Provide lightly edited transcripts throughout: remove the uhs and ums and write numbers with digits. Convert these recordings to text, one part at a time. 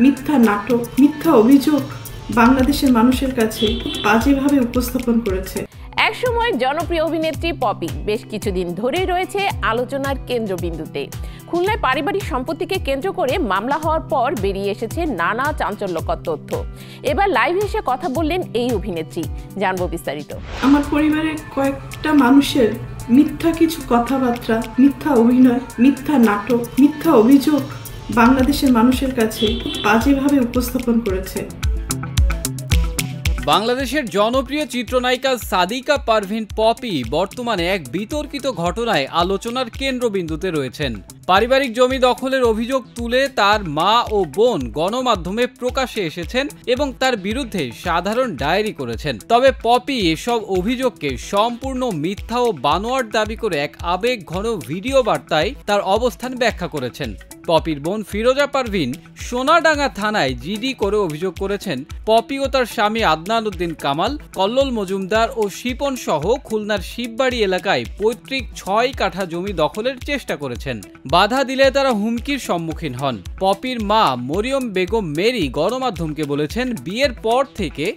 মিথ্যা নাটক, মিথ্যা অভিযোগ বাংলাদেশের মানুষের কাছে বাজেভাবে উপস্থাপন করেছে। একসময় জনপ্রিয় অভিনেত্রী পপি বেশ কিছুদিন ধরেই রয়েছে আলোচনার কেন্দ্রবিন্দুতে। খুলনায় পারিবারিক সম্পত্তিকে কেন্দ্র করে মামলা হওয়ার পর বেরিয়ে এসেছে নানা চাঞ্চল্যকর তথ্য। এবার লাইভে এসে কথা বললেন এই অভিনেত্রী, জানবো বিস্তারিত। আমার পরিবারের কয়েকটা মানুষের মিথ্যা কিছু কথাবার্তা, মিথ্যা অভিনয়, মিথ্যা নাটক, মিথ্যা অভিযোগ বাংলাদেশের মানুষের কাছে বাজেভাবে উপস্থাপন করেছে। বাংলাদেশের জনপ্রিয় চিত্রনায়িকা সাদিকা পারভিন পপি বর্তমানে এক বিতর্কিত ঘটনায় আলোচনার কেন্দ্রবিন্দুতে রয়েছেন। পারিবারিক জমি দখলের অভিযোগ তুলে তার মা ও বোন গণমাধ্যমে প্রকাশ্যে এসেছেন এবং তার বিরুদ্ধে সাধারণ ডায়েরি করেছেন। তবে পপি এসব অভিযোগকে সম্পূর্ণ মিথ্যা ও বানোয়াট দাবি করে এক আবেগঘন ভিডিও বার্তায় তার অবস্থান ব্যাখ্যা করেছেন। পপির বোন ফিরোজা পারভিন সোনাডাঙ্গা থানায় জিডি করে অভিযোগ করেছেন পপি ও তার স্বামী আদনান উদ্দিন কামাল, কল্লোল মজুমদার ও শিপন সহ খুলনার শিববাড়ি এলাকায় পৈতৃক 6 কাঠা জমি দখলের চেষ্টা করেছেন। বাধা দিলে তারা হুমকির সম্মুখীন হন। পপির মা মরিয়ম বেগম মেরি গণমাধ্যমকে বলেছেন, বিয়ের পর থেকে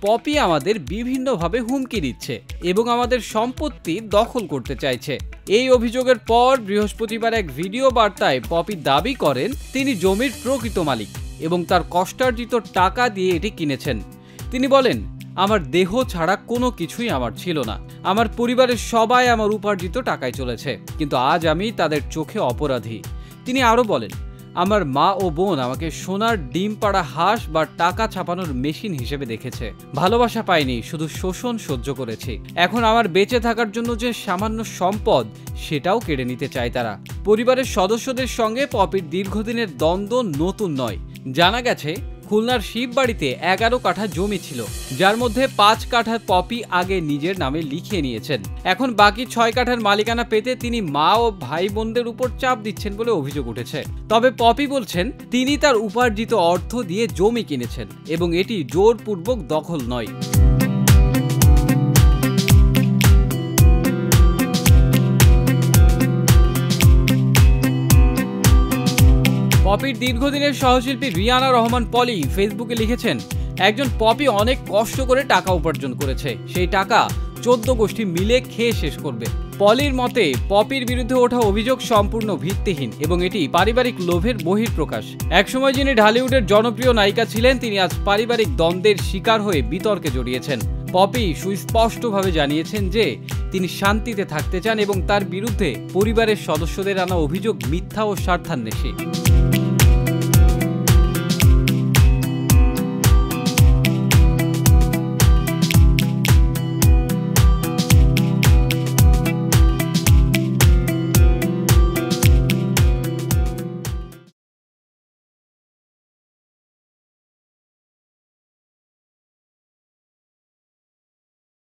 পপি আমাদের বিভিন্নভাবে হুমকি দিচ্ছে এবং আমাদের সম্পত্তি দখল করতে চাইছে। এই অভিযোগের পর বৃহস্পতিবার এক ভিডিও বার্তায় পপি দাবি করেন তিনি জমির প্রকৃত মালিক এবং তার কষ্টার্জিত টাকা দিয়ে এটি কিনেছেন। তিনি বলেন, আমার দেহ ছাড়া কোনো কিছুই আমার ছিল না। আমার পরিবারের সবাই আমার উপার্জিত টাকায় চলেছে, কিন্তু আজ আমি তাদের চোখে অপরাধী। তিনি আরও বলেন, আমার মা ও বোন আমাকে সোনার ডিম পাড়া হাঁস বা টাকা ছাপানোর মেশিন হিসেবে দেখেছে। ভালোবাসা পাইনি, শুধু শোষণ সহ্য করেছি। এখন আমার বেঁচে থাকার জন্য যে সামান্য সম্পদ সেটাও কেড়ে নিতে চায় তারা। পরিবারের সদস্যদের সঙ্গে পপির দীর্ঘদিনের দ্বন্দ্ব নতুন নয়। জানা গেছে খুলনার শিববাড়িতে 11 কাঠা জমি ছিল, যার মধ্যে 5 কাঠা পপি আগে নিজের নামে লিখিয়ে নিয়েছেন। এখন বাকি 6 কাঠার মালিকানা পেতে তিনি মা ও ভাই বোনদের উপর চাপ দিচ্ছেন বলে অভিযোগ উঠেছে। তবে পপি বলছেন তিনি তার উপার্জিত অর্থ দিয়ে জমি কিনেছেন এবং এটি জোরপূর্বক দখল নয়। পপির দীর্ঘদিনের সহশিল্পী রিয়ানা রহমান পলি ফেসবুকে লিখেছেন, একজন পপি অনেক কষ্ট করে টাকা উপার্জন করেছে, সেই টাকা 14 গোষ্ঠী মিলে খেয়ে শেষ করবে। পলির মতে পপির বিরুদ্ধে ওঠা অভিযোগ সম্পূর্ণ ভিত্তিহীন এবং এটি পারিবারিক লোভের বহিঃপ্রকাশ। একসময় যিনি ঢালিউডের জনপ্রিয় নায়িকা ছিলেন, তিনি আজ পারিবারিক দ্বন্দ্বের শিকার হয়ে বিতর্কে জড়িয়েছেন। পপি সুস্পষ্টভাবে জানিয়েছেন যে তিনি শান্তিতে থাকতে চান এবং তার বিরুদ্ধে পরিবারের সদস্যদের আনা অভিযোগ মিথ্যা ও স্বার্থান্বেষী।